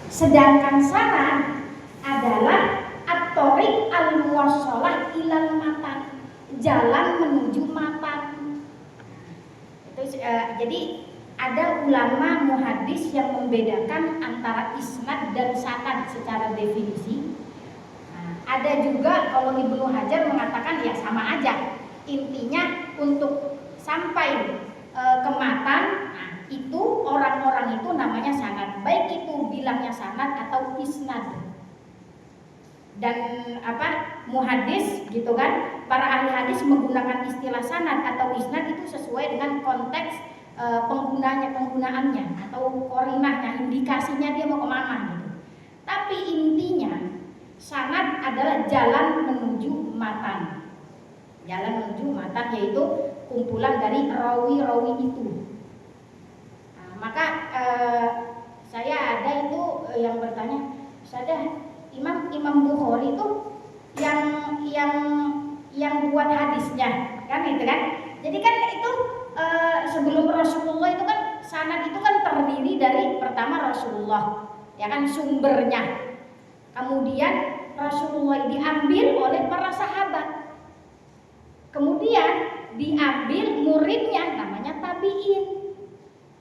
Sedangkan sanad adalah at-thoriq al-muwassalah ilal matan, jalan menuju matan. Jadi ada ulama muhaddis yang membedakan antara isnad dan sanad secara definisi. Ada juga kalau Ibnu Hajar mengatakan ya sama aja. Intinya untuk sampai ke matan, itu orang-orang itu namanya sanad. Baik itu bilangnya sanad atau isnad. Dan muhaddis gitu kan, para ahli hadis menggunakan istilah sanad atau isnad itu sesuai dengan konteks penggunaannya atau korinahnya, indikasinya dia mau kemana gitu. Tapi intinya sanad adalah jalan menuju matan. Jalan menuju matan yaitu kumpulan dari rawi-rawi itu. Maka saya ada itu yang bertanya, Ustazah, Imam Bukhari itu yang buat hadisnya kan itu kan. Jadi kan itu sebelum Rasulullah itu kan sanad itu kan terdiri dari pertama Rasulullah, ya kan sumbernya. Kemudian Rasulullah diambil oleh para sahabat. Kemudian diambil muridnya namanya tabi'in.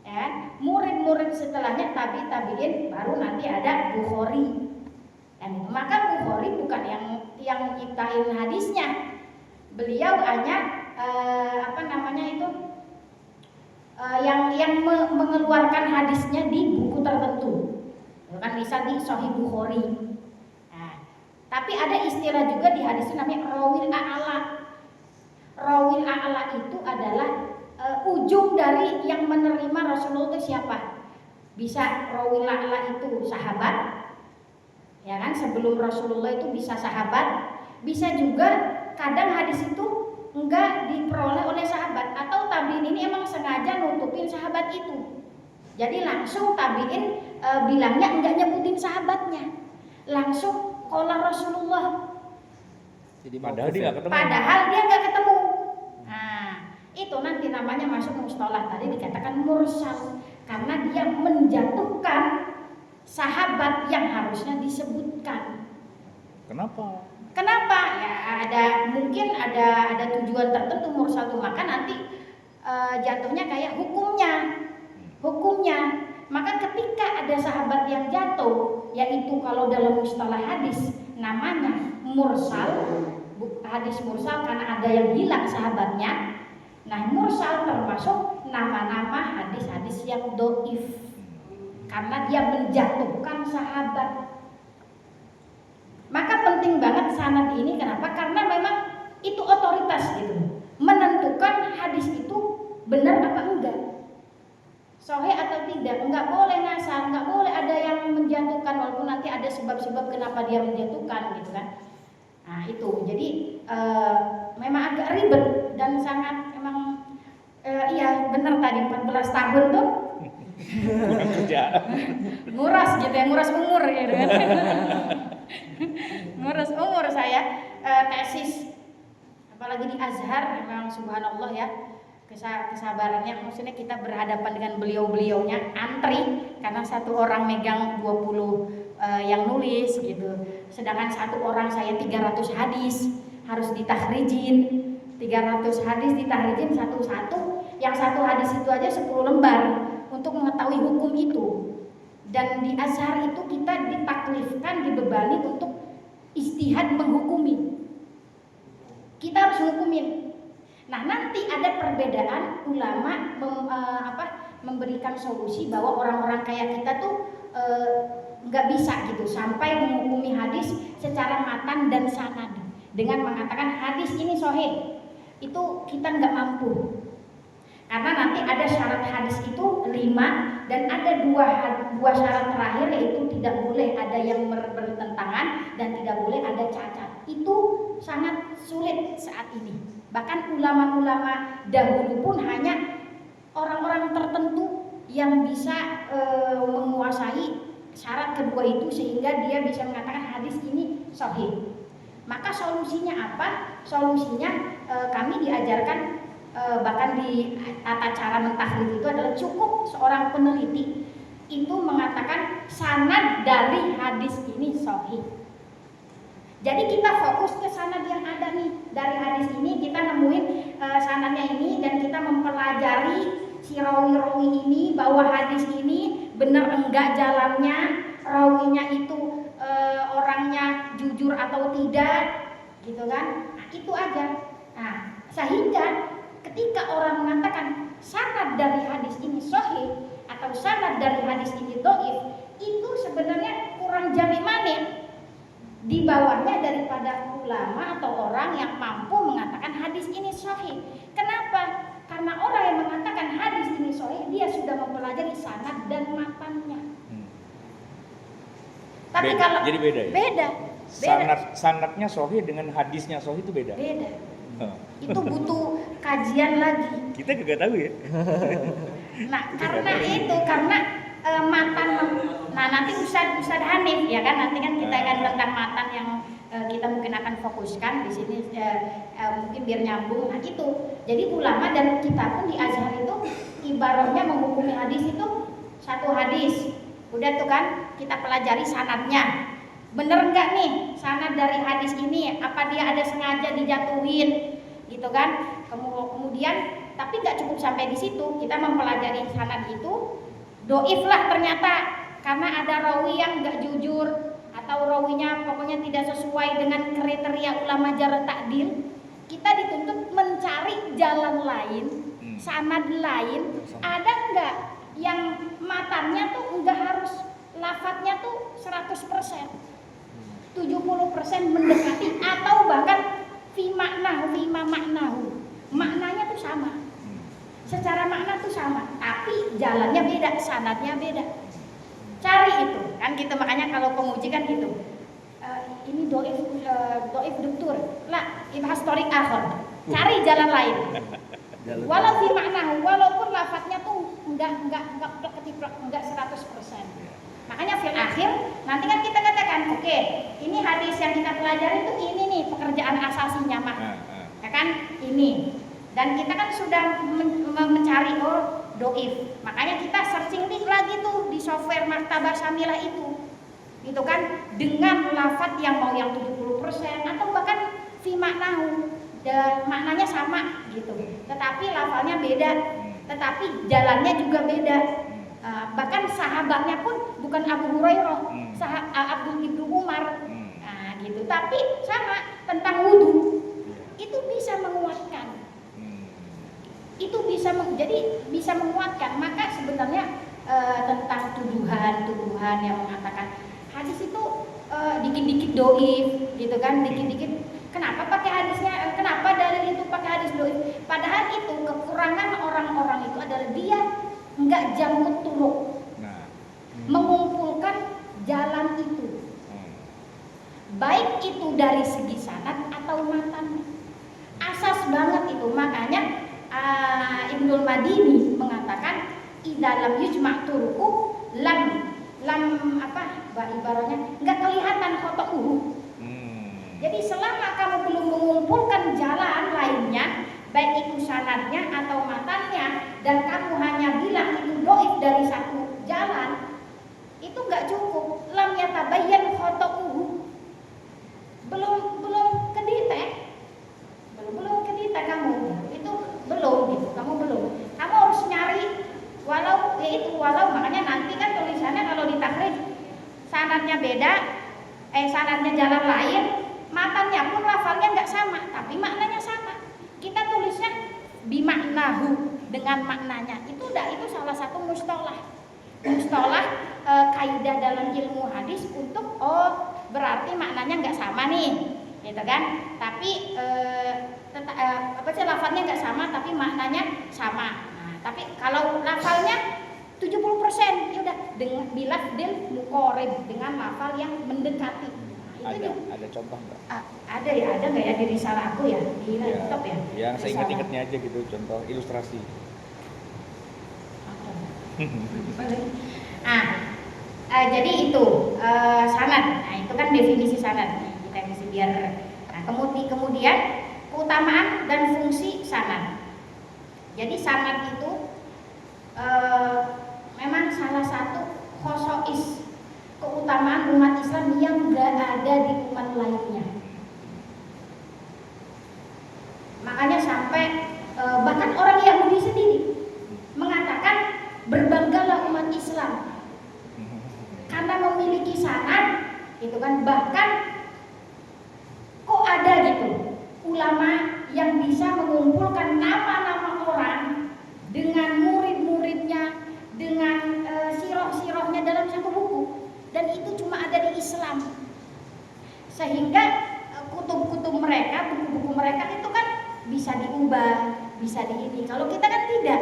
Ya, murid-murid setelahnya tabi'in baru nanti ada Bukhari. Dan itu maka Bukhari bukan yang nyiptain hadisnya. Beliau hanya yang mengeluarkan hadisnya di buku tertentu. Kan bisa di Sahih Bukhari. Tapi ada istilah juga di hadis namanya rawil a'la. Rawil a'la itu adalah ujung dari yang menerima Rasulullah itu siapa? Bisa rawil a'la itu sahabat, ya kan, sebelum Rasulullah itu bisa sahabat. Bisa juga kadang hadis itu enggak diperoleh oleh sahabat, atau tabi'in ini emang sengaja nutupin sahabat itu. Jadi langsung tabi'in bilangnya enggak nyebutin sahabatnya, langsung qala Rasulullah. Jadi padahal dia nggak ketemu. Nah, itu nanti namanya masuk mustalah, tadi dikatakan mursal karena dia menjatuhkan sahabat yang harusnya disebutkan. Kenapa? Ya mungkin ada tujuan tertentu mursal itu, maka nanti jatuhnya kayak hukumnya. Maka ketika ada sahabat yang jatuh, yaitu kalau dalam mustalah hadis namanya mursal, hadis mursal karena ada yang hilang sahabatnya. Nah, mursal termasuk nama-nama hadis-hadis yang dhaif karena dia menjatuhkan sahabat. Maka penting banget sanad ini, kenapa? Karena memang itu otoritas gitu, menentukan hadis itu benar apa enggak, sahih atau tidak. Enggak boleh ngasal, enggak boleh ada yang menjatuhkan, walaupun nanti ada sebab-sebab kenapa dia menjatuhkan gitu kan. Nah itu, jadi memang agak ribet dan sangat memang iya benar tadi 14 tahun tuh nguras gitu ya, nguras umur gitu kan. Nguras umur saya tesis, apalagi di Azhar, memang subhanallah ya. Kesabarannya, maksudnya kita berhadapan dengan beliau-beliaunya, antri karena satu orang megang 20 yang nulis gitu. Sedangkan satu orang saya 300 hadis harus ditakhrijin. 300 hadis ditakhrijin satu-satu. Yang satu hadis itu aja 10 lembar untuk mengetahui hukum itu. Dan di Azhar itu kita ditaklifkan, dibebani untuk ijtihad menghukumi. Kita harus menghukumin. Nah, nanti ada perbedaan ulama memberikan solusi bahwa orang-orang kayak kita tuh nggak bisa gitu sampai menghukumi hadis secara matan dan sanad dengan mengatakan hadis ini sahih. Itu kita nggak mampu. Karena nanti ada syarat hadis itu 5 dan ada dua syarat terakhir, yaitu tidak boleh ada yang bertentangan dan tidak boleh ada cacat. Itu sangat sulit saat ini. Bahkan ulama-ulama dahulu pun hanya orang-orang tertentu yang bisa menguasai syarat kedua itu sehingga dia bisa mengatakan hadis ini sahih. Maka solusinya apa? Solusinya kami diajarkan bahkan di tata cara mentahrid itu adalah cukup seorang peneliti itu mengatakan sanad dari hadis ini sahih. Jadi kita fokus ke sanad yang ada nih dari hadis ini, kita nemuin sanadnya ini dan kita mempelajari si rawi-rawi ini bahwa hadis ini benar enggak jalannya, rawinya itu orangnya jujur atau tidak, gitu kan? Nah, itu aja. Nah, sehingga ketika orang mengatakan sanad dari hadis ini sahih atau sanad dari hadis ini dhaif, itu sebenarnya kurang jami manik di bawahnya daripada ulama atau orang yang mampu mengatakan hadis ini sahih. Kenapa? Karena orang yang mengatakan hadis ini sahih, dia sudah mempelajari sanad dan matannya. Tapi beda. kalau Jadi beda ya? Beda. Sanadnya sahih dengan hadisnya sahih itu beda. Beda. Itu butuh kajian lagi. Kita juga tahu ya. Nah, karena matan. Nah, nanti Ustadz Hanif ya kan, nanti kan kita akan tentang matan yang kita mungkin akan fokuskan di sini, mungkin biar nyambung. Nah, itu. Jadi ulama dan kita pun di Azhar itu ibaratnya menghukumi hadis itu satu hadis. Udah tuh kan kita pelajari sanadnya. Bener enggak nih sanad dari hadis ini, apa dia ada sengaja dijatuhin gitu kan? Kemudian tapi nggak cukup sampai di situ, kita mempelajari sanad itu dhaif lah ternyata karena ada rawi yang nggak jujur atau rawinya pokoknya tidak sesuai dengan kriteria ulama jarh ta'dil. Kita dituntut mencari jalan lain, sanad lain, ada nggak yang matannya tuh nggak harus lafadznya tuh 100%, 70% mendekati atau bahkan fi maknahu, maknanya tuh sama, secara makna tuh sama, tapi jalannya beda, sanadnya beda. Cari itu kan gitu, makanya kalau penguji kan gitu, ini doif doktur lah, ibhas torik akhir, cari jalan lain. Walau fi maknahu, walaupun lafadznya tuh enggak 100%. Makanya fil akhir nanti kan kita katakan, oke, ini hadis yang kita pelajari itu ini nih pekerjaan asasinya mah, ya kan ini. Dan kita kan sudah mencari doif, makanya kita searching lagi tuh di software Maktabah Syamilah itu, gitu kan, dengan lafadz yang mau yang 70% atau bahkan fi maknahu, dan maknanya sama gitu, tetapi lafalnya beda, tetapi jalannya juga beda. Bahkan sahabatnya pun bukan Abu Hurairah, Abdul Ibnu Umar, gitu, tapi sama tentang wudhu, itu bisa menguatkan. Itu jadi bisa menguatkan. Maka sebenarnya tentang tuduhan yang mengatakan hadis itu dikit-dikit doif, gitu kan, dikit-dikit. Kenapa pakai hadisnya? Kenapa dalil itu pakai hadis doif? Padahal itu kekurangan orang-orang itu adalah dia enggak jamut turuk, mengumpulkan jalan itu, baik itu dari segi sanad atau matan. Asas banget itu. Makanya Ibnul Madini mengatakan idza lam yujma' turuqu lam ibaratnya enggak kelihatan khoto'uhu. Jadi selama kamu belum mengumpulkan jalan lainnya, baik itu sanadnya atau matannya, dan kamu hanya bilang itu dhaif dari satu jalan, itu enggak cukup. Lam yatabayyan khoto'uhu. Belum kedetek. Belum kedetek kamu. Itu belum gitu. Kamu harus nyari walau makanya nanti kan tulisannya kalau di takhrij sanadnya beda, sanadnya jalan lain, matannya pun lafalnya enggak sama, tapi maknanya sama. Kita tulisnya bimaknahu dengan maknanya. Itu salah satu mustalah kaidah dalam ilmu hadis untuk berarti maknanya enggak sama nih, gitu kan? Tapi lafalnya enggak sama tapi maknanya sama. Nah, tapi kalau lafalnya 70% ya udah dengan bilafdil muqarib, dengan lafal yang mendekati. Ada contoh nggak? Ada nggak ya di risalah aku ya di laptop ya? Yang saya ingat-ingatnya aja gitu, contoh ilustrasi. Jadi itu sanad. Nah itu kan definisi sanad. Kita isi biar. Nah kemudian keutamaan dan fungsi sanad. Jadi sanad itu memang salah satu khosois, keutamaan umat Islam yang gak ada di umat lainnya. Makanya sampai bahkan orang Yahudi sendiri mengatakan berbanggalah umat Islam karena memiliki sanad, gitu kan. Bahkan kok ada gitu ulama yang bisa mengumpulkan nama-nama orang dengan murid-muridnya, dengan siroh-sirohnya dalam satu buku, dan itu cuma ada di Islam. Sehingga kutub-kutub mereka, buku-buku mereka itu kan bisa diubah, bisa di ini. Kalau kita kan tidak,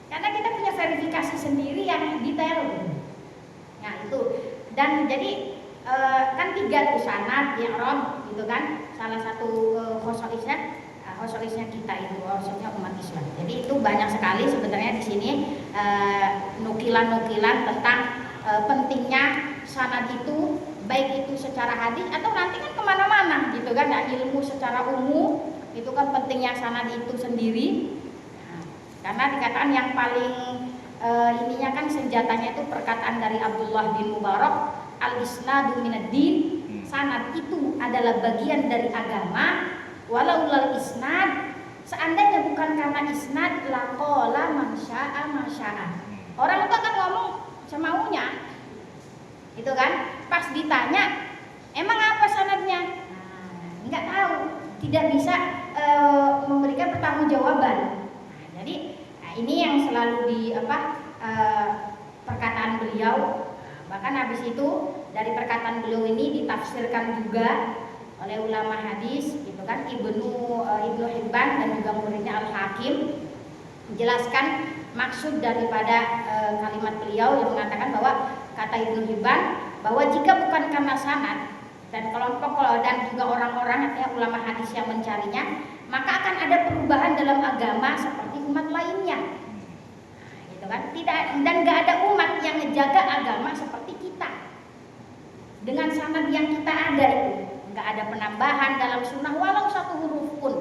karena kita punya verifikasi sendiri yang detail. Nah itu, dan jadi kan 3 tuh sanad, i'rab, gitu kan. Salah satu khosoisnya kita itu, khosoisnya umat Islam. Jadi itu banyak sekali sebenarnya di sini nukilan-nukilan tentang pentingnya sanad itu, baik itu secara hadis atau nanti kan kemana-mana, gitu kan. Nah, ilmu secara umum itu kan pentingnya sanad itu sendiri. Nah, karena dikatakan yang paling ininya kan senjatanya itu perkataan dari Abdullah bin Mubarak, al-isnadu minad-din, sanad itu adalah bagian dari agama. Walau lal isnad, seandainya bukan karena isnad, laqala man syaa ma syaa. Orang itu akan ngomong semaunya, gitu kan. Pas ditanya, emang apa sanadnya? Nah, nggak tahu, tidak bisa memberikan pertanggungjawaban. Nah, jadi ini yang selalu di perkataan beliau. Bahkan habis itu dari perkataan beliau ini ditafsirkan juga oleh ulama hadis, gitu kan. Ibnu Hibban dan juga muridnya Al-Hakim menjelaskan maksud daripada kalimat beliau yang mengatakan bahwa kata Ibnu Hibban bahwa jika bukan karena sanad dan kelompok dan juga orang-orang ulama hadis yang mencarinya, maka akan ada perubahan dalam agama seperti umat lainnya. Gitu kan? Tidak, dan gak ada umat yang menjaga agama seperti kita dengan sanad yang kita ada itu. Gak ada penambahan dalam sunnah walau 1 huruf pun.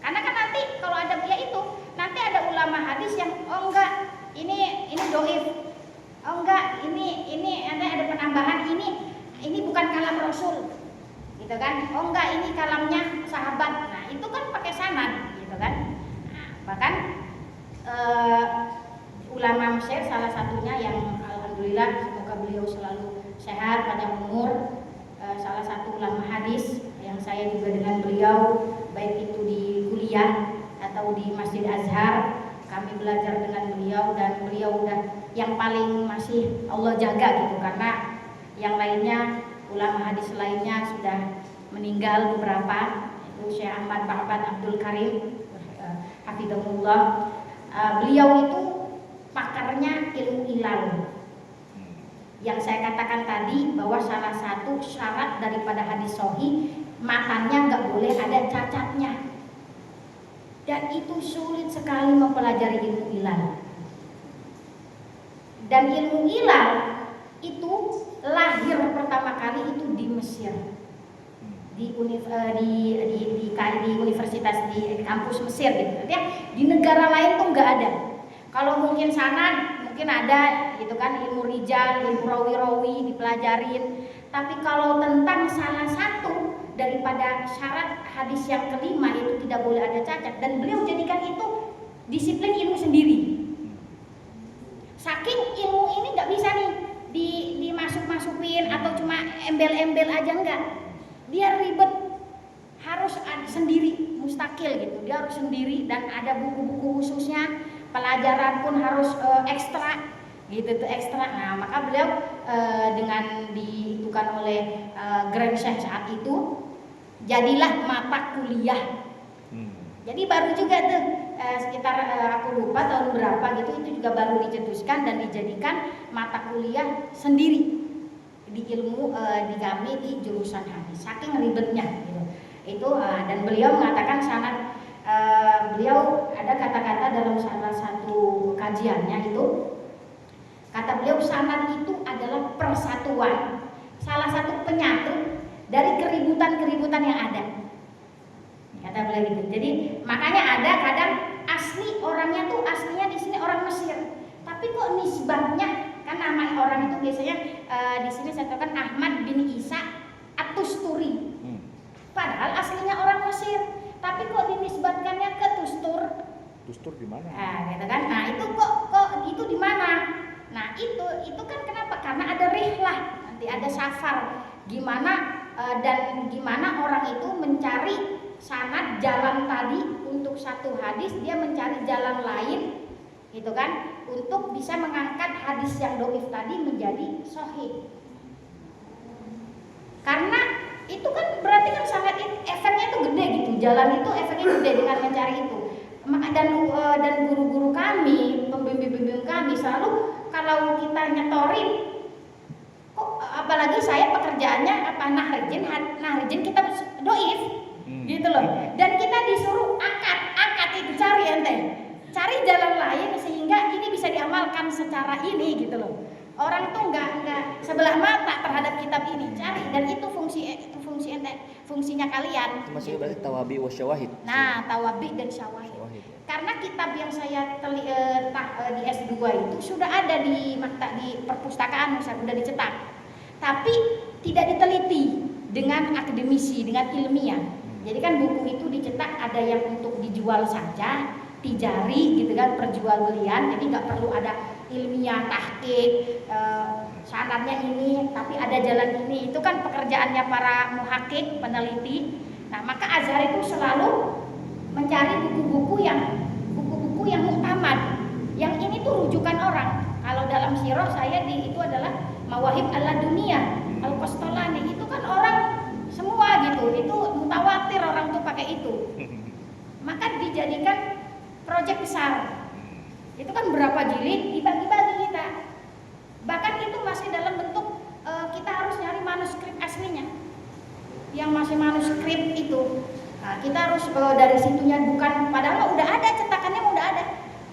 Karena kan nanti kalau ada itu, nanti ada ulama hadis yang oh enggak, ini doif, oh enggak, ini ada penambahan, ini bukan kalam Rasul, gitu kan. Oh enggak, ini kalamnya sahabat. Nah itu kan pakai sanad, gitu kan. Nah, bahkan ulama Mesir salah satunya yang alhamdulillah semoga beliau selalu sehat, panjang umur, salah satu ulama hadis yang saya juga dengan beliau baik itu di kuliah atau di Masjid Azhar, kami belajar dengan beliau, dan beliau udah yang paling masih Allah jaga gitu, karena yang lainnya ulama hadis lainnya sudah meninggal beberapa, itu Syekh Ahmad Ba'bad Abdul Karim hafizahullah. Beliau itu pakarnya ilmu ilal. Yang saya katakan tadi bahwa salah satu syarat daripada hadis sahih, matanya nggak boleh ada cacatnya. Dan itu sulit sekali mempelajari ilmu ilal. Dan ilmu ilal itu lahir pertama kali itu di Mesir, di universitas, di kampus Mesir gitu. Artinya di negara lain tuh nggak ada. Kalau mungkin sanad mungkin ada gitu kan, ilmu rijal, ilmu rawi-rawi dipelajarin. Tapi kalau tentang salah satu daripada syarat hadis yang kelima itu tidak boleh ada cacat, dan beliau jadikan itu disiplin ilmu sendiri. Saking ilmu ini nggak bisa nih dimasuk-masukin atau cuma embel-embel aja, enggak. Dia ribet, harus sendiri, mustakil gitu. Dia harus sendiri dan ada buku-buku khususnya. Pelajaran pun harus ekstra gitu tuh, ekstra. Nah maka beliau dengan dihitukan oleh Grand Syekh saat itu, jadilah mata kuliah. Jadi baru juga tuh sekitar aku lupa tahun berapa gitu, itu juga baru dicetuskan dan dijadikan mata kuliah sendiri di ilmu di kami di jurusan hadis, saking ribetnya gitu. Itu dan beliau mengatakan sanad. Beliau ada kata-kata dalam salah satu kajiannya itu, kata beliau sanad itu adalah persatuan, salah satu penyatu dari keributan-keributan yang ada, kata beliau gitu. Jadi makanya ada kadang asli orangnya tuh aslinya di sini orang Mesir, tapi kok nisbahnya kan nama orang itu biasanya di sini saya tahu kan Ahmad bin Isa At-Tusturi. Padahal aslinya orang Mesir, tapi kok dinisbatkannya ke Tustur? Tustur di mana? Nah, gitu kan. Nah, itu kok itu di mana? Nah, itu kan kenapa? Karena ada rihlah, nanti ada safar. Gimana dan gimana orang itu mencari sanad jalan tadi untuk satu hadis, dia mencari jalan lain, gitu kan, untuk bisa mengangkat hadis yang dhaif tadi menjadi sahih. Karena itu kan berarti kan sangat efeknya itu gede gitu, jalan itu efeknya gede dengan mencari itu. Dan guru-guru kami, pembimbing kami selalu kalau kita nyetorin, kok apalagi saya pekerjaannya nahrejin kita doif, gitu loh. Dan kita disuruh angkat itu, cari jalan lain sehingga ini bisa diamalkan secara ini, gitu loh. Orang itu enggak sebelah mata terhadap kitab ini, cari, dan itu fungsinya kalian. Itu maksudnya berarti tawabi wa syawahid. Nah, tawabi dan syawahid. Karena kitab yang saya di S2 itu sudah ada di perpustakaan, sudah dicetak. Tapi tidak diteliti dengan akademisi, dengan ilmiah. Jadi kan buku itu dicetak ada yang untuk dijual saja, tijari gitu kan, perjualbelian, jadi nggak perlu ada ilmiah, tahqiq, sanadnya ini, tapi ada jalan ini. Itu kan pekerjaannya para muhaqqiq, peneliti. Nah, maka Azhar itu selalu mencari buku-buku yang muktamad. Yang ini tuh rujukan orang. Kalau dalam sirah saya itu adalah Mawahib Al-Laduniyah, Al-Qastolani. Itu kan orang semua gitu. Itu mutawatir orang tuh pakai itu. Maka dijadikan proyek besar. Itu kan berapa jilid dibagi-bagi kita. Bahkan itu masih dalam bentuk kita harus nyari manuskrip aslinya. Yang masih manuskrip itu. Nah, kita harus dari situnya, bukan, padahal udah ada cetakannya,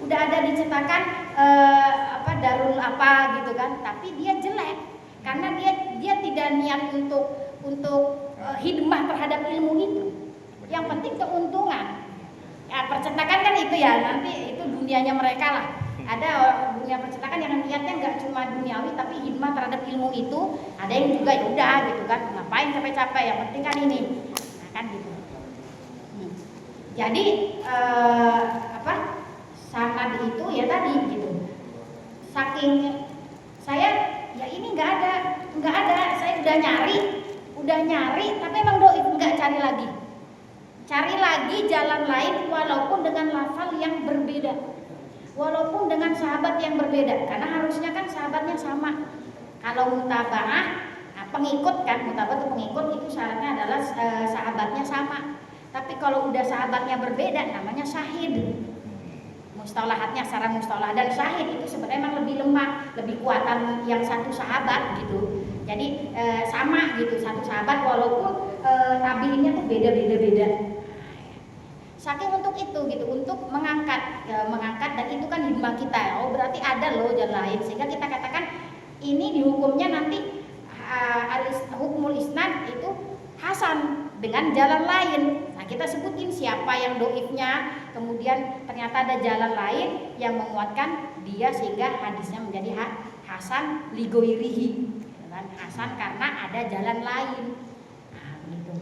udah ada di cetakan Darul apa gitu kan, tapi dia jelek karena dia tidak niat untuk hidmah terhadap ilmu itu. Yang penting keuntungan. Ya, percetakan kan itu ya, nanti itu dunianya mereka lah. Ada dunia percetakan yang niatnya nggak cuma duniawi tapi hidmah terhadap ilmu itu. Ada yang juga ya udah gitu kan, ngapain capek-capek, yang penting kan ini. Nah, kan gitu. Jadi sanad itu ya tadi gitu. Saking saya ya ini nggak ada, saya udah nyari tapi emang doib, nggak cari lagi. Cari lagi jalan lain walaupun dengan lafal yang berbeda, walaupun dengan sahabat yang berbeda, karena harusnya kan sahabatnya sama. Kalau mutabaah, pengikut kan, mutabaah itu pengikut, itu syaratnya adalah sahabatnya sama. Tapi kalau udah sahabatnya berbeda, namanya syahid. Mustalahatnya secara mustalah, dan syahid itu sebenarnya memang lebih lemah, lebih kuatan yang satu sahabat gitu. Jadi sama gitu, satu sahabat walaupun tabiinnya tuh beda-beda. Saking untuk itu gitu, untuk mengangkat dan itu kan hikmah kita. Oh, berarti ada loh jalan lain, sehingga kita katakan ini dihukumnya nanti hukmul isnad itu hasan dengan jalan lain. Nah, kita sebutin siapa yang doifnya, kemudian ternyata ada jalan lain yang menguatkan dia sehingga hadisnya menjadi hasan ligoirihi, hasan karena ada jalan lain. Nah, gitu.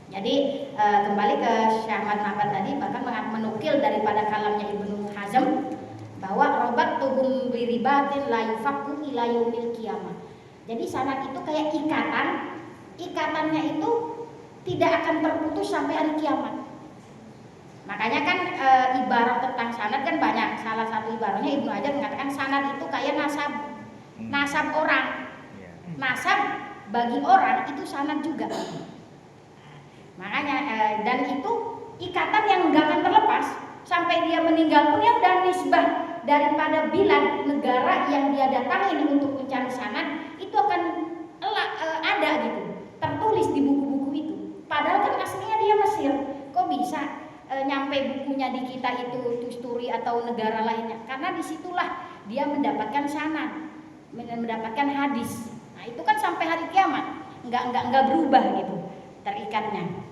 Jadi kembali ke Syahmat Ma'bad tadi, bahkan menukil daripada kalamnya Ibnu Hazm bahwa robat tuhum biribatin la yufaku ila yaumil qiyamah. Jadi sanad itu kayak ikatannya itu tidak akan terputus sampai hari kiamat. Makanya kan ibarat tentang sanad kan banyak. Salah satu ibaratnya Ibnu Hajar mengatakan sanad itu kayak nasab orang. Nasab bagi orang itu sanad juga. Makanya dan itu ikatan yang enggak akan terlepas sampai dia meninggal pun, ya udah nisbah daripada bilad negara yang dia datangi untuk mencari sanad itu akan ada gitu, tertulis di buku-buku itu. Padahal kan aslinya dia Mesir, kok bisa nyampe bukunya di kita itu Tusturi atau negara lainnya? Karena disitulah dia mendapatkan sanad, mendapatkan hadis. Nah itu kan sampai hari kiamat nggak berubah gitu terikatnya.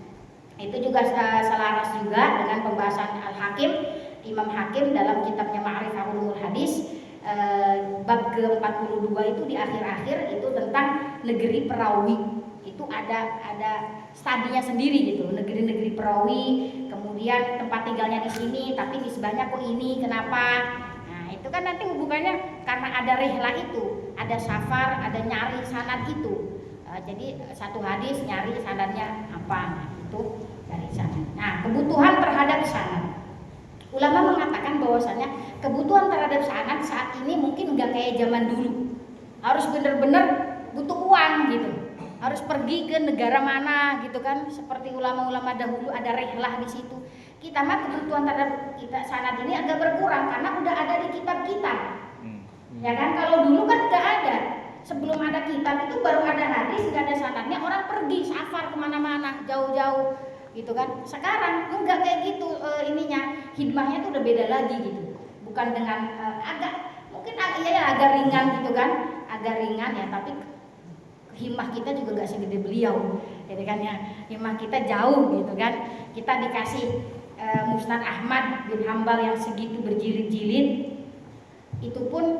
Itu juga selaras juga dengan pembahasan Al-Hakim, Imam Hakim dalam kitabnya Ma'rifah Ulumul Hadis. bab ke-42 itu di akhir-akhir itu tentang negeri perawi. Itu ada stadinya sendiri gitu, negeri-negeri perawi, kemudian tempat tinggalnya di sini, tapi di sebelahnya kok ini, kenapa? Nah itu kan nanti hubungannya karena ada rihlah itu, ada safar, ada nyari sanad itu. Jadi satu hadis nyari sanadnya apa, nah, itu dari sana. Nah kebutuhan terhadap sanad, ulama mengatakan bahwasannya kebutuhan terhadap sanad saat ini mungkin nggak kayak zaman dulu, harus bener-bener butuh uang gitu, harus pergi ke negara mana gitu kan, seperti ulama-ulama dahulu ada rihlah di situ. Kita mah kebutuhan terhadap kita sanad ini agak berkurang karena udah ada di kitab kita, ya kan. Kalau dulu kan nggak ada, sebelum ada kitab itu baru ada hadis, nggak ada sanadnya, orang pergi safar kemana-mana jauh-jauh gitu kan. Sekarang enggak kayak gitu, ininya hikmahnya tuh udah beda lagi gitu, bukan dengan agak mungkin agak ringan gitu kan, agak ringan ya, tapi himmah kita juga gak segede beliau, jadi kan ya himmah kita jauh gitu kan. Kita dikasih Musnad Ahmad bin Hambal yang segitu berjilid-jilid, itu pun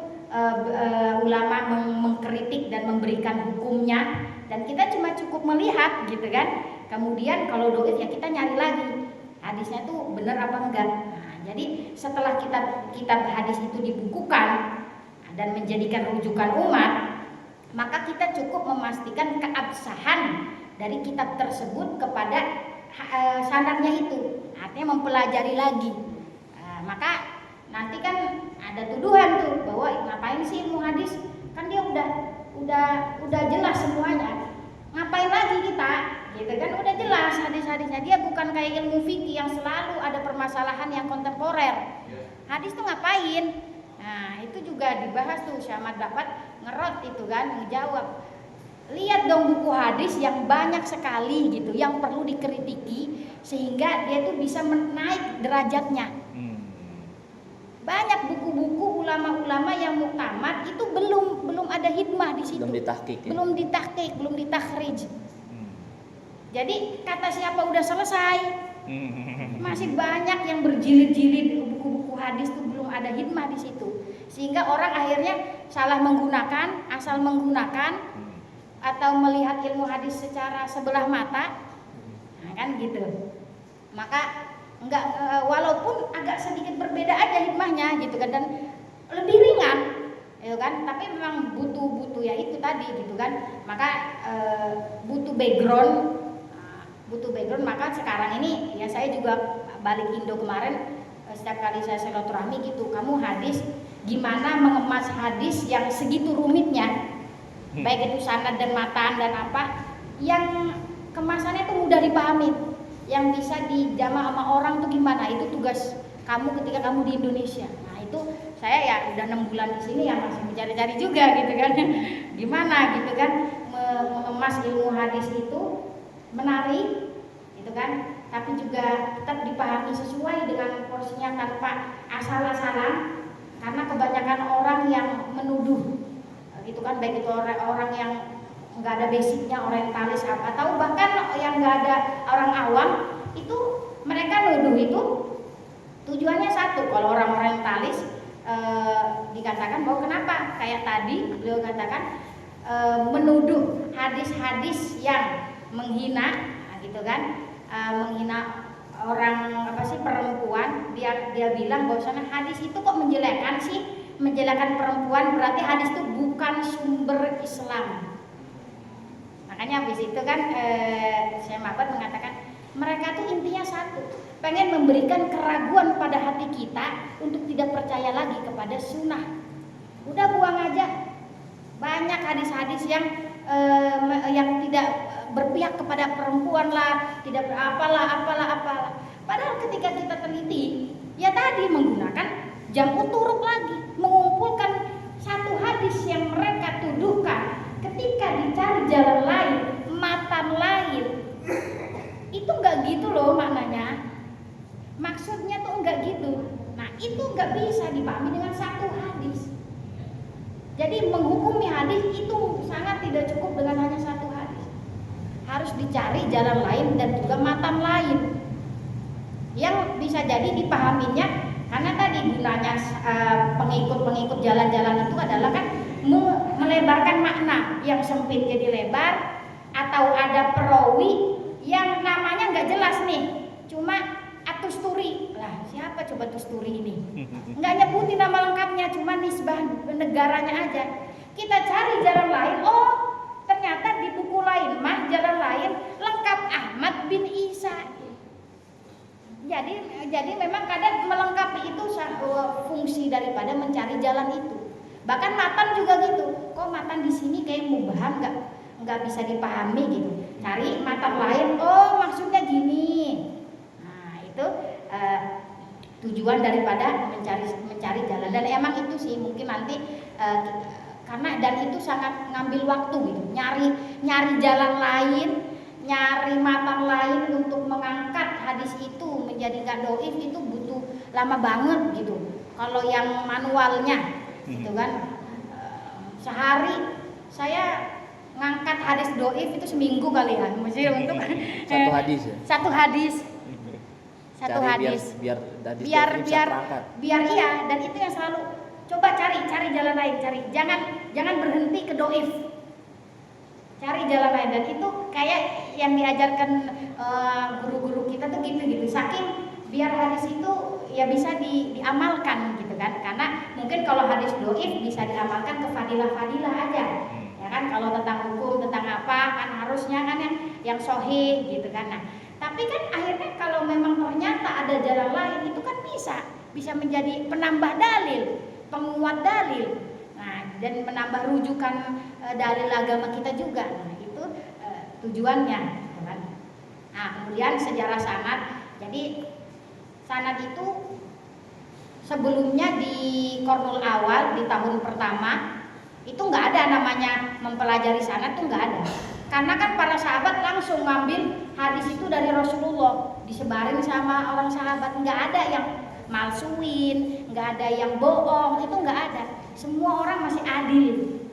ulama mengkritik dan memberikan hukumnya, dan kita cuma cukup melihat gitu kan. Kemudian kalau doif ya kita nyari lagi hadisnya tuh benar apa enggak. Nah, jadi setelah kitab hadis itu dibukukan dan menjadikan rujukan umat, maka kita cukup memastikan keabsahan dari kitab tersebut kepada sanadnya itu, artinya mempelajari lagi. Maka nanti kan ada tuduhan tuh bahwa ngapain sih ilmu hadis, kan dia udah jelas semuanya, ngapain lagi kita gitu kan, udah jelas hadis-hadisnya. Dia bukan kayak ilmu fikih yang selalu ada permasalahan yang kontemporer. Hadis tuh ngapain? Nah itu juga dibahas tuh, Syamad dapat ngerot itu kan, ngejawab. Lihat dong buku hadis yang banyak sekali gitu, yang perlu dikritiki sehingga dia tuh bisa menaik derajatnya. Banyak buku-buku ulama-ulama yang muktamad itu belum ada hikmah di situ. Belum ditahqiq, belum ditakhrij. Jadi kata siapa udah selesai, masih banyak yang berjilid-jilid buku-buku hadis itu belum ada hikmah di situ, sehingga orang akhirnya salah menggunakan, asal menggunakan, atau melihat ilmu hadis secara sebelah mata, nah kan gitu. Maka enggak, walaupun agak sedikit berbeda aja hikmahnya gitu kan, dan lebih ringan gitu kan, tapi memang butuh ya itu tadi gitu kan. Maka butuh background. Maka sekarang ini ya saya juga balik Indo kemarin, setiap kali saya silaturahmi gitu, kamu hadis gimana mengemas hadis yang segitu rumitnya, baik itu sanad dan matan dan apa, yang kemasannya tuh mudah dipahami, yang bisa dijamah sama orang tuh gimana. Itu tugas kamu ketika kamu di Indonesia. Nah itu saya ya udah 6 bulan di sini ya masih mencari-cari juga gitu kan, gimana gitu kan mengemas ilmu hadis itu menarik gitu kan, tapi juga tetap dipahami sesuai dengan porsinya tanpa asal-asalan. Karena kebanyakan orang yang menuduh gitu kan, baik itu orang yang nggak ada basicnya, orientalis apa, atau bahkan yang nggak ada, orang awam itu, mereka nuduh itu tujuannya satu. Kalau orang orientalis dikatakan bahwa kenapa kayak tadi beliau katakan menuduh hadis-hadis yang menghina gitu kan, menghina orang perempuan. Dia bilang bahwasanya hadis itu kok menjelekan sih, menjelekan perempuan, berarti hadis itu bukan sumber Islam. Makanya habis itu kan Syekh Ma'bad mengatakan mereka tuh intinya satu, pengen memberikan keraguan pada hati kita untuk tidak percaya lagi kepada sunnah. Udah buang aja. Banyak hadis-hadis yang tidak berpihak kepada perempuan lah, tidak apalah. Padahal ketika kita teliti, ya tadi menggunakan jam'u turuk lagi, mengumpulkan satu hadis yang mereka tuduhkan, ketika dicari jalan lain, matan lain, itu enggak gitu loh maknanya. Maksudnya tuh enggak gitu. Nah itu enggak bisa dipahami dengan satu hadis. Jadi menghukumi hadis itu sangat tidak cukup dengan hanya satu hadis. Harus dicari jalan lain dan juga matan lain yang bisa jadi dipahaminya Karena tadi gunanya pengikut-pengikut jalan-jalan itu adalah kan melebarkan makna yang sempit jadi lebar, atau ada perawi yang namanya nggak jelas nih, cuma Atusturi. Lah siapa coba Tusturi ini? Nggak nyebutin nama lengkapnya, cuma nisbah negaranya aja. Kita cari jalan lain, oh ternyata di buku lain mah jalan lain lengkap Ahmad bin Isa. Jadi memang kadang melengkapi itu fungsi daripada mencari jalan itu. Bahkan matan juga gitu. Kok matan di sini kayak mubham, nggak bisa dipahami gitu. Cari matan lain, oh maksudnya gini. Nah itu tujuan daripada mencari jalan. Dan emang itu sih mungkin nanti karena dan itu sangat ngambil waktu gitu. Nyari jalan lain, nyari matan lain untuk mengangkat hadis itu menjadi nggak doif itu butuh lama banget gitu. Kalau yang manualnya gitu kan, sehari saya ngangkat hadis doif itu seminggu kali ya, mesti untuk satu hadis ya. Satu hadis. Biar Biar iya, dan itu yang selalu coba cari jalan lain, jangan berhenti ke doif. Cari jalan lain, dan itu kayak yang diajarkan guru-guru kita tuh gitu. Saking biar hadis itu ya bisa diamalkan gitu kan. Karena mungkin kalau hadis doif bisa diamalkan ke fadilah-fadilah aja. Ya kan, kalau tentang hukum, tentang apa kan harusnya kan yang sahih gitu kan. Nah, tapi kan akhirnya kalau memang ternyata ada jalan lain itu kan bisa menjadi penambah dalil, penguat dalil. Nah, dan menambah rujukan dalil agama kita juga. Nah, itu tujuannya, kan? Nah, kemudian sejarah sanad. Jadi sanad itu sebelumnya di Qarnul Awal, di tahun pertama itu nggak ada namanya mempelajari sanad, tuh nggak ada. Karena kan para sahabat langsung ngambil hadis itu dari Rasulullah, disebarin sama orang sahabat, nggak ada yang malsuin, nggak ada yang bohong, itu nggak ada. Semua orang masih adil.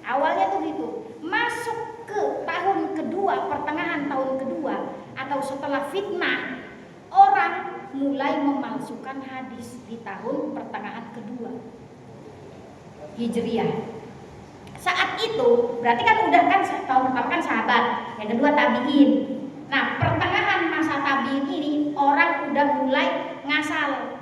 Awalnya tuh gitu. Masuk ke tahun kedua, pertengahan tahun kedua atau setelah fitnah, orang mulai memalsukan hadis di tahun pertengahan kedua Hijriah. Saat itu berarti kan udah kan tahun pertama kan sahabat, yang kedua tabiin. Nah, pertengahan masa tabiin ini orang udah mulai ngasal.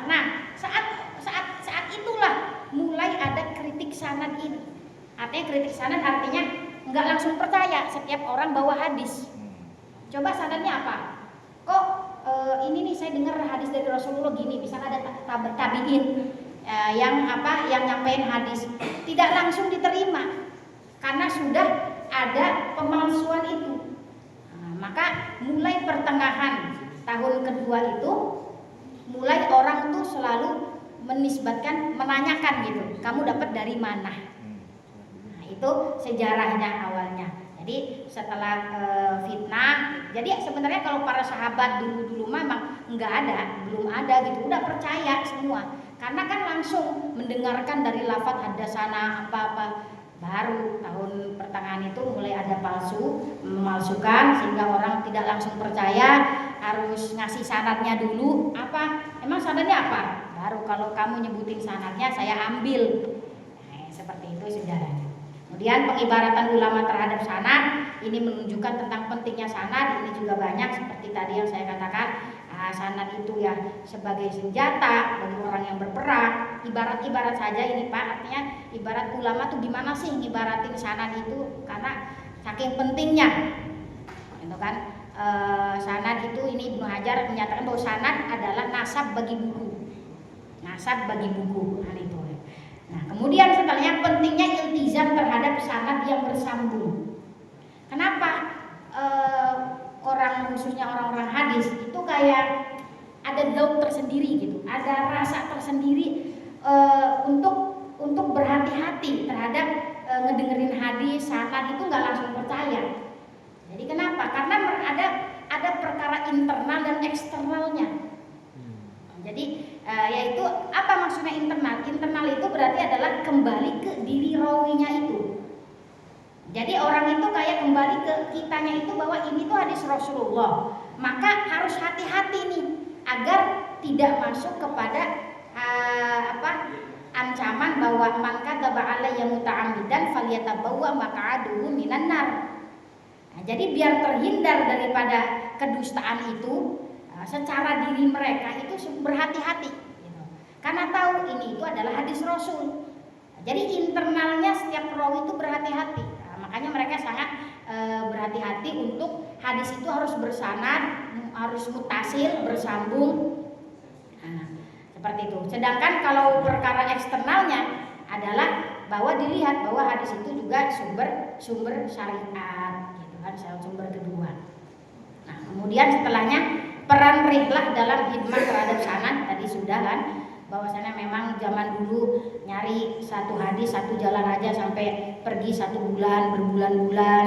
Nah, saat itulah mulai ada kritik sanad ini. Artinya kritik sanad artinya nggak langsung percaya setiap orang bawa hadis. Coba sanadnya apa? Kok ini nih saya dengar hadis dari Rasulullah gini, misalnya ada tabiin yang nyampein hadis tidak langsung diterima karena sudah ada pemalsuan itu. Nah, maka mulai pertengahan tahun kedua itu mulai orang tuh selalu menisbatkan, menanyakan gitu, kamu dapat dari mana? Nah, itu sejarahnya awalnya. Jadi setelah fitnah, jadi sebenarnya kalau para sahabat dulu memang belum ada gitu, udah percaya semua. Karena kan langsung mendengarkan dari lafaz hadasana apa-apa. Baru tahun pertengahan itu mulai ada memalsukan sehingga orang tidak langsung percaya, harus ngasih sanadnya dulu. Apa? Emang sanadnya apa? Baru kalau kamu nyebutin sanadnya saya ambil. Nah, seperti itu sejarahnya. Kemudian pengibaratan ulama terhadap sanad ini menunjukkan tentang pentingnya sanad. Ini juga banyak seperti tadi yang saya katakan. Sanad itu ya sebagai senjata bagi orang yang berperang. Ibarat saja ini Pak, artinya ibarat ulama tuh gimana sih ngibaratin sanad itu, karena saking pentingnya itu kan. Sanad itu ini Ibnu Hajar menyatakan bahwa sanad adalah nasab bagi buku. Hal itu. Nah, kemudian setelahnya pentingnya iltizam terhadap sanad yang bersambung. Kenapa? Khususnya orang-orang hadis itu kayak ada zauk tersendiri gitu, ada rasa tersendiri untuk berhati-hati terhadap ngedengerin hadis sanad itu nggak langsung percaya. Jadi kenapa? Karena ada perkara internal dan eksternalnya. Jadi yaitu apa maksudnya internal? Internal itu berarti adalah kembali ke diri rawinya itu. Jadi orang itu kayak kembali ke kitanya itu bahwa ini tuh hadis Rasulullah. Maka harus hati-hati nih. agar tidak masuk kepada ancaman bahwa man kadzaba alayya muta'ammidan falyatabawwa maq'adahu minan nar. Nah, jadi biar terhindar daripada kedustaan itu, secara diri mereka itu berhati-hati gitu. Karena tahu ini itu adalah hadis Rasul. Jadi internalnya setiap perawi itu berhati-hati. Nah, makanya mereka sangat berhati-hati untuk hadis itu harus bersanad, harus mutasil, bersambung. Nah, seperti itu. Sedangkan kalau perkara eksternalnya adalah bahwa dilihat bahwa hadis itu juga sumber syariat, gitu kan, sumber kedua. Nah, kemudian setelahnya peran rihlah dalam hikmah terhadap sanad tadi sudah kan, bahwasanya memang zaman dulu nyari satu hadis satu jalan aja sampai pergi 1 bulan, berbulan-bulan.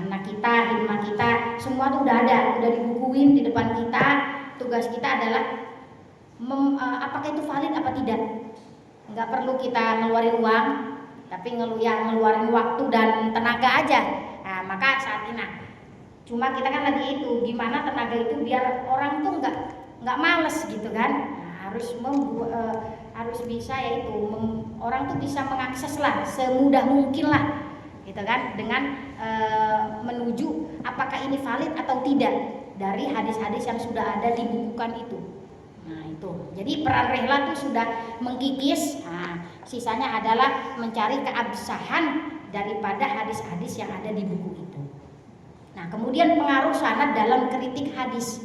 Nah, kita hikmah kita semua tuh udah ada, udah dibukuin di depan kita. Tugas kita adalah apakah itu valid apa tidak. Nggak perlu kita ngeluarin uang, tapi ngeluarin waktu dan tenaga aja. Nah, maka saat ini cuma kita kan lagi itu gimana tenaga itu biar orang tuh nggak males gitu kan. Nah, harus bisa yaitu orang tuh bisa mengakses lah semudah mungkin lah gitu kan, dengan menuju apakah ini valid atau tidak dari hadis-hadis yang sudah ada dibukukan itu. Nah itu, jadi peran rihlah itu sudah mengkikis. Nah, sisanya adalah mencari keabsahan daripada hadis-hadis yang ada di buku itu. Nah, kemudian pengaruh sanad dalam kritik hadis.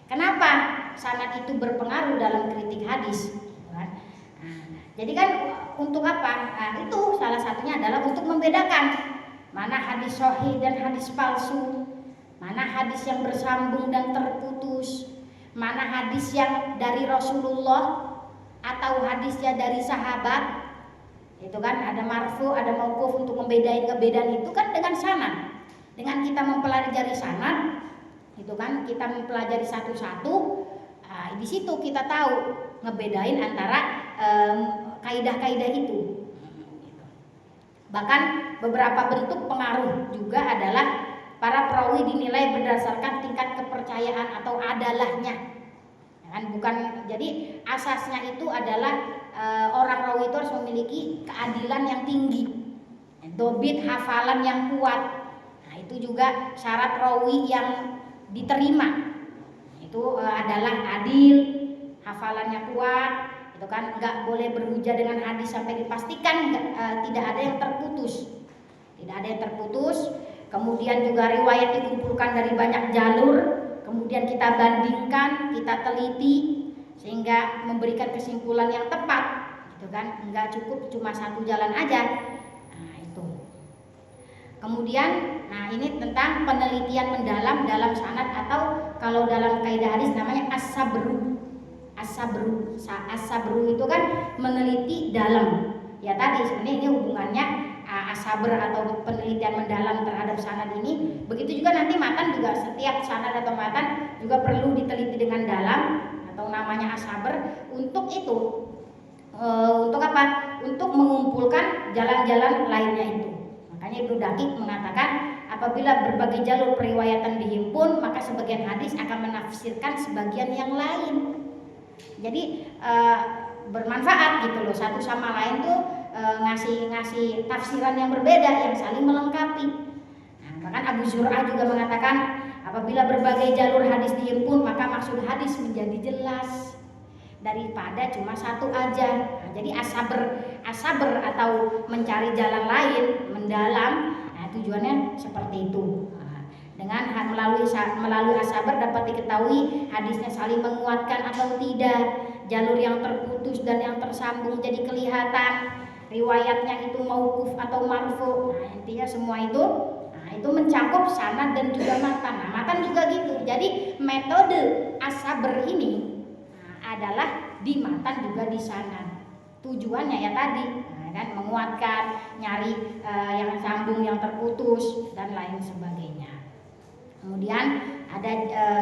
Kenapa sanad itu berpengaruh dalam kritik hadis? Nah, jadi kan untuk apa? Nah, itu salah satunya adalah untuk membedakan mana hadis sahih dan hadis palsu, mana hadis yang bersambung dan terputus, mana hadis yang dari Rasulullah atau hadisnya dari sahabat. Itu kan ada marfu, ada mauquf. Untuk ngebedain itu kan dengan sanad. Dengan kita mempelajari sanad, itu kan kita mempelajari satu-satu. Di situ kita tahu ngebedain antara kaidah-kaidah itu. Bahkan beberapa bentuk pengaruh juga adalah para perawi dinilai berdasarkan tingkat kepercayaan atau adalahnya. Kan bukan, jadi asasnya itu adalah orang rawi itu harus memiliki keadilan yang tinggi, dobit hafalan yang kuat. Nah, itu juga syarat rawi yang diterima. Itu adalah adil, hafalannya kuat. Itu kan nggak boleh berhujah dengan hadis sampai dipastikan tidak ada yang terputus. Tidak ada yang terputus. Kemudian juga riwayat dikumpulkan dari banyak jalur, kemudian kita bandingkan, kita teliti sehingga memberikan kesimpulan yang tepat, gitu kan? Enggak cukup cuma satu jalan aja. Nah, itu. Kemudian, nah ini tentang penelitian mendalam dalam sanad, atau kalau dalam kaidah hadis namanya as-sabru. As-sabru itu kan meneliti dalam. Ya tadi sebenarnya ini hubungannya as-sabr atau penelitian mendalam terhadap sanad ini. Begitu juga nanti matan juga, setiap sanad atau matan juga perlu diteliti dengan dalam, atau namanya as-sabr. Untuk itu, untuk apa? Untuk mengumpulkan jalan-jalan lainnya itu. Makanya Ibnu Daqiq mengatakan apabila berbagai jalur periwayatan dihimpun, maka sebagian hadis akan menafsirkan sebagian yang lain. Jadi bermanfaat gitu loh, satu sama lain tuh ngasih tafsiran yang berbeda yang saling melengkapi. Nah, bahkan Abu Zur'ah juga mengatakan apabila berbagai jalur hadis dihimpun, maka maksud hadis menjadi jelas daripada cuma satu aja. Nah, jadi as-sabr atau mencari jalan lain mendalam, nah tujuannya seperti itu. Dengan melalui as-sabr dapat diketahui hadisnya saling menguatkan atau tidak, jalur yang terputus dan yang tersambung jadi kelihatan, riwayatnya itu mauquf atau marfu. Nah, intinya semua itu, nah itu mencakup sanad dan juga matan. Nah, matan juga gitu. Jadi metode as-sabr ini adalah di matan juga di sanad. Tujuannya ya tadi, nah, kan menguatkan, nyari yang sambung, yang terputus dan lain sebagainya. Kemudian ada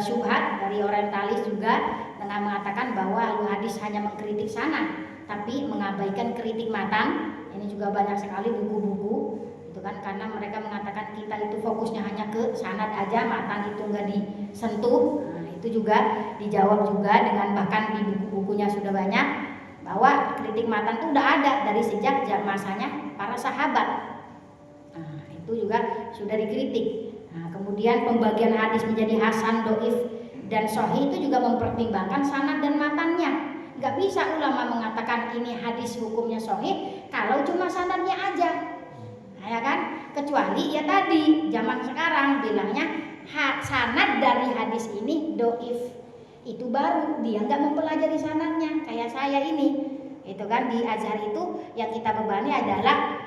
syubhat dari orientalis juga dengan mengatakan bahwa ahlu hadis hanya mengkritik sanad tapi mengabaikan kritik matan. Ini juga banyak sekali buku-buku itu kan, karena mereka mengatakan kita itu fokusnya hanya ke sanad aja, matan itu enggak disentuh. Nah, itu juga dijawab juga dengan bahkan di buku-bukunya sudah banyak bahwa kritik matan itu udah ada dari sejak masanya para sahabat. Nah, itu juga sudah dikritik. Nah, kemudian pembagian hadis menjadi hasan, doif, dan sahih itu juga mempertimbangkan sanad dan matannya. Nggak bisa ulama mengatakan ini hadis hukumnya sahih kalau cuma sanadnya aja, nah, ya kan? Kecuali ya tadi zaman sekarang bilangnya sanad dari hadis ini doif, itu baru dia nggak mempelajari sanadnya. Kayak saya ini, itu kan di Azhar itu yang kita bebani adalah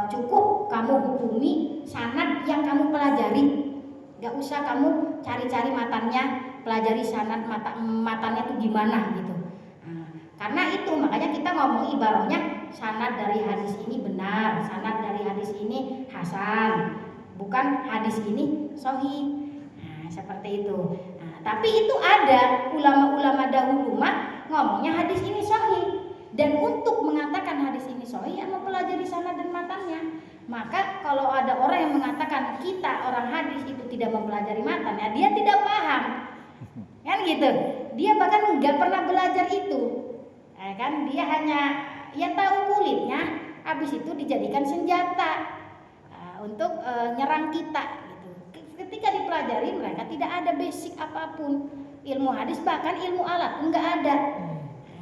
cukup kamu hukumi sanad yang kamu pelajari, nggak usah kamu cari-cari matannya, pelajari sanad matannya itu gimana gitu. Karena itu makanya kita ngomong ibaratnya sanad dari hadis ini benar, sanad dari hadis ini hasan, bukan hadis ini sahih. Nah, seperti itu. Nah, tapi itu ada ulama-ulama dahulu mah ngomongnya hadis ini sahih. Dan untuk mengatakan hadis ini sahih, mempelajari sanad dan matannya. Maka kalau ada orang yang mengatakan kita orang hadis itu tidak mempelajari matannya, dia tidak paham. Kan gitu. Dia bahkan nggak pernah belajar itu. Kan dia hanya ya tahu kulitnya, habis itu dijadikan senjata untuk nyerang kita gitu. Ketika dipelajari mereka tidak ada basic apapun, ilmu hadis bahkan ilmu alat pun nggak ada,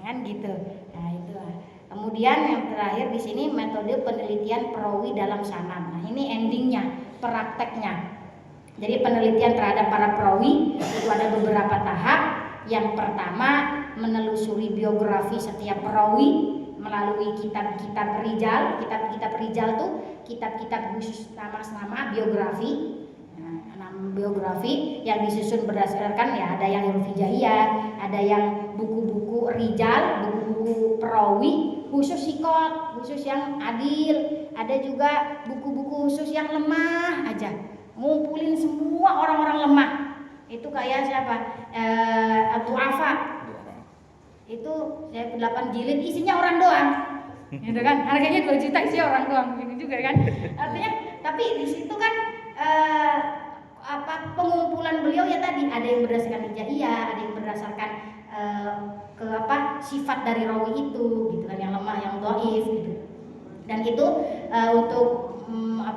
kan gitu. Nah itu. Kemudian yang terakhir di sini metode penelitian perawi dalam sanad. Nah ini endingnya, prakteknya. Jadi penelitian terhadap para perawi itu ada beberapa tahap. Yang pertama menelusuri biografi setiap perawi melalui kitab-kitab rijal. Kitab-kitab rijal tuh kitab-kitab khusus nama-nama biografi. Nah, biografi yang disusun berdasarkan ya ada yang Hijaiyah, ada yang buku-buku rijal, buku-buku perawi khusus sikot, khusus yang adil, ada juga buku-buku khusus yang lemah aja. Ngumpulin semua orang-orang lemah. Itu kayak siapa? Ad-Du'afa. Itu saya 8 jilid isinya orang doang. Gitu kan? Harganya 2 juta isinya orang doang gitu juga kan. Artinya tapi di situ kan pengumpulan beliau ya tadi ada yang berdasarkan hijaiyah, ada yang berdasarkan sifat dari rawi itu gitu kan, yang lemah, yang dhaif gitu. Dan itu untuk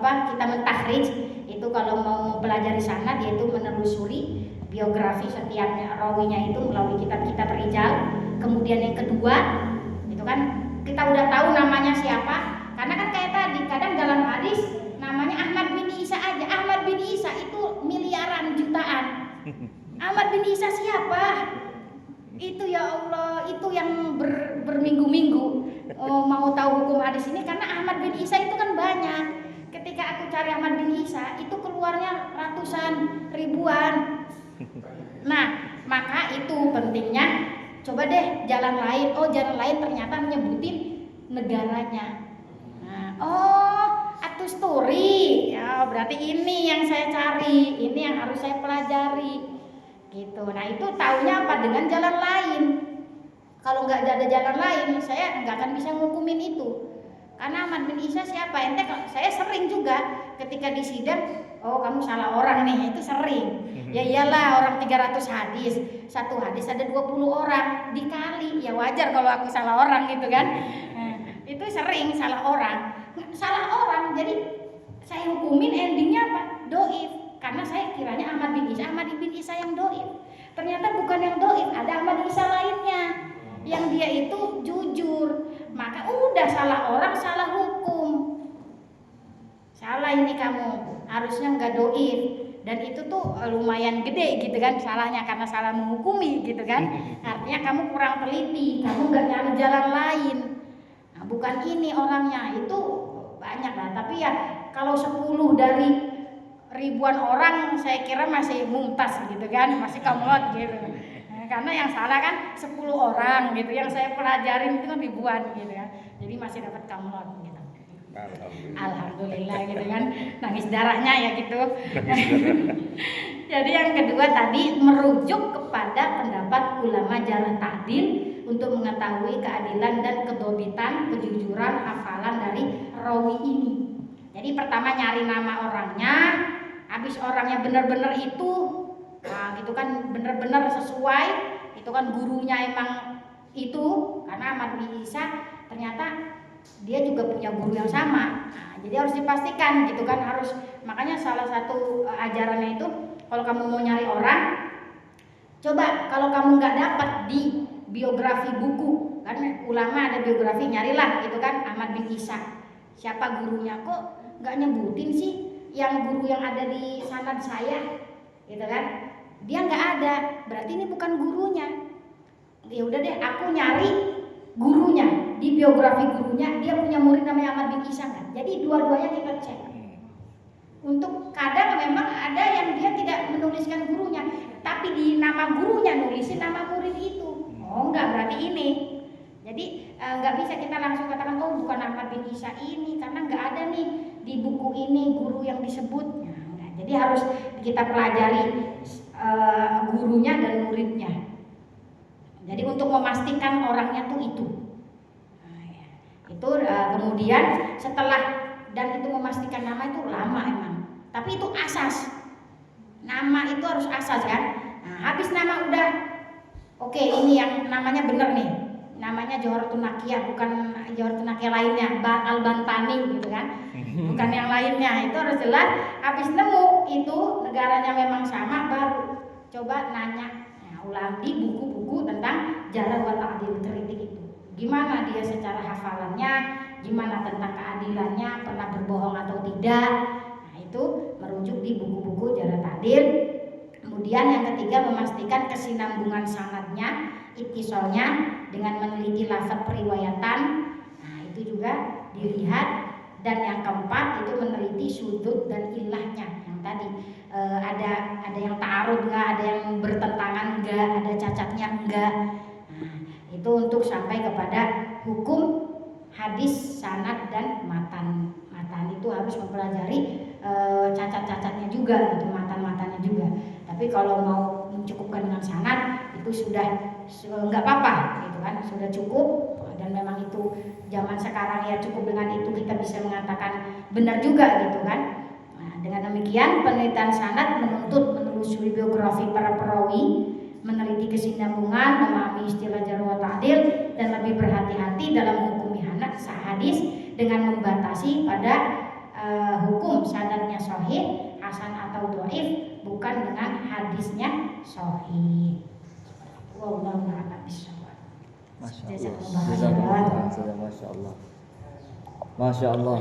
kita mentahrijh itu kalau mau mempelajari sanad yaitu menelusuri biografi setiap rawinya itu melalui kitab-kitab rijal. Kemudian yang kedua itu kan kita udah tahu namanya siapa, karena kan kayak tadi kadang dalam hadis namanya Ahmad bin Isa aja. Ahmad bin Isa itu miliaran jutaan. Ahmad bin Isa siapa? Itu ya Allah, itu yang berminggu-minggu mau tahu hukum hadis ini, karena Ahmad bin Isa itu kan banyak. Ketika aku cari Ahmad bin Isa itu keluarnya ratusan, ribuan. Nah, maka itu pentingnya coba deh jalan lain. Oh, jalan lain ternyata menyebutin negaranya. Nah, Atusturi. Ya, berarti ini yang saya cari, ini yang harus saya pelajari. Gitu. Nah, itu taunya apa dengan jalan lain. Kalau nggak ada jalan lain, saya nggak akan bisa ngukumin itu. Karena Ahmad bin Isa siapa? Saya sering juga ketika di sidang, oh kamu salah orang nih, itu sering. Ya iyalah, orang 300 hadis, satu hadis ada 20 orang dikali, ya wajar kalau aku salah orang gitu kan. Nah, itu sering salah orang. Jadi saya hukumin endingnya apa? Doif. Karena saya kiranya Ahmad bin Isa yang doif. Ternyata bukan yang doif, ada Ahmad Isa lainnya yang dia itu jujur. Maka udah salah orang, salah hukum. Salah ini kamu, harusnya nggak doif. Dan itu tuh lumayan gede gitu kan salahnya, karena salah menghukumi gitu kan. Artinya kamu kurang teliti, kamu nggak nyari jalan lain. Nah, bukan ini orangnya, itu banyak lah. Tapi ya kalau 10 dari ribuan orang saya kira masih mumtaz gitu kan, masih kamlot gitu. Karena yang salah kan 10 orang gitu, yang saya pelajarin itu kan ribuan gitu ya. Jadi masih dapat kamlot gitu. Alhamdulillah gitu kan, nangis darahnya ya gitu. Jadi yang kedua tadi merujuk kepada pendapat ulama jarh ta'dil untuk mengetahui keadilan dan kedobitan, kejujuran hafalan dari rawi ini. Jadi pertama nyari nama orangnya, habis orangnya benar-benar itu, nah itu kan benar-benar sesuai, itu kan gurunya emang itu, karena Ahmad bin Isa ternyata dia juga punya guru yang sama. Nah, jadi harus dipastikan gitu kan, harus, makanya salah satu ajarannya itu kalau kamu mau nyari orang, coba kalau kamu nggak dapat di biografi buku, kan ulama ada biografi, nyarilah gitu kan Ahmad bin Isa, siapa gurunya, kok nggak nyebutin sih yang guru yang ada di sanad saya gitu kan, dia nggak ada, berarti ini bukan gurunya. Ya udah deh, aku nyari gurunya, di biografi gurunya dia punya murid namanya Ahmad bin Isa kan. Jadi dua-duanya kita cek. Untuk kadang memang ada yang dia tidak menuliskan gurunya, tapi di nama gurunya nulisin nama murid itu. Oh enggak, berarti ini. Jadi nggak bisa kita langsung katakan oh bukan Ahmad bin Isa ini, karena nggak ada nih di buku ini guru yang disebut. Nah, jadi harus kita pelajari gurunya dan muridnya. Jadi untuk memastikan orangnya tuh itu. Nah, ya. Itu kemudian setelah dan itu memastikan nama itu lama emang. Tapi itu asas. Nama itu harus asas kan. Nah, habis nama udah oke, ini yang namanya bener nih. Namanya Joharatul Nakiyah, bukan Joharatul Nakiyah lainnya, Al-Bantani gitu kan. Bukan yang lainnya. Itu harus jelas. Habis nemu itu negaranya memang sama, baru coba nanya ulang di buku-buku tentang Jarh wa Ta'dil, kritik itu. Gimana dia secara hafalannya, gimana tentang keadilannya, pernah berbohong atau tidak. Nah, itu merujuk di buku-buku Jarh Ta'dil. Kemudian yang ketiga, memastikan kesinambungan sanadnya, ittisalnya dengan meneliti lafaz periwayatan. Nah, itu juga dilihat. Dan yang keempat itu meneliti sudut dan ilahnya. Yang tadi ada yang ta'arud enggak, ada yang bertentangan enggak, ada cacatnya enggak. Nah, itu untuk sampai kepada hukum hadis, sanad dan matan. Matan itu harus mempelajari cacat-cacatnya juga, gitu, matan-matannya juga. Tapi kalau mau mencukupkan dengan sanad itu sudah enggak apa-apa, gitu kan, sudah cukup. Dan memang itu zaman sekarang ya cukup dengan itu kita bisa mengatakan benar juga gitu kan. Nah, dengan demikian penelitian sanad menuntut menelusuri biografi para perawi, meneliti kesinambungan, memahami istilah Jarh wa Ta'dil, dan lebih berhati-hati dalam menghukumi hadis dengan membatasi pada hukum sanadnya sahih, hasan atau dhaif, bukan dengan hadisnya sahih. Wallahu a'lam bishawab. Masya Allah. Masya Allah. Masya Allah.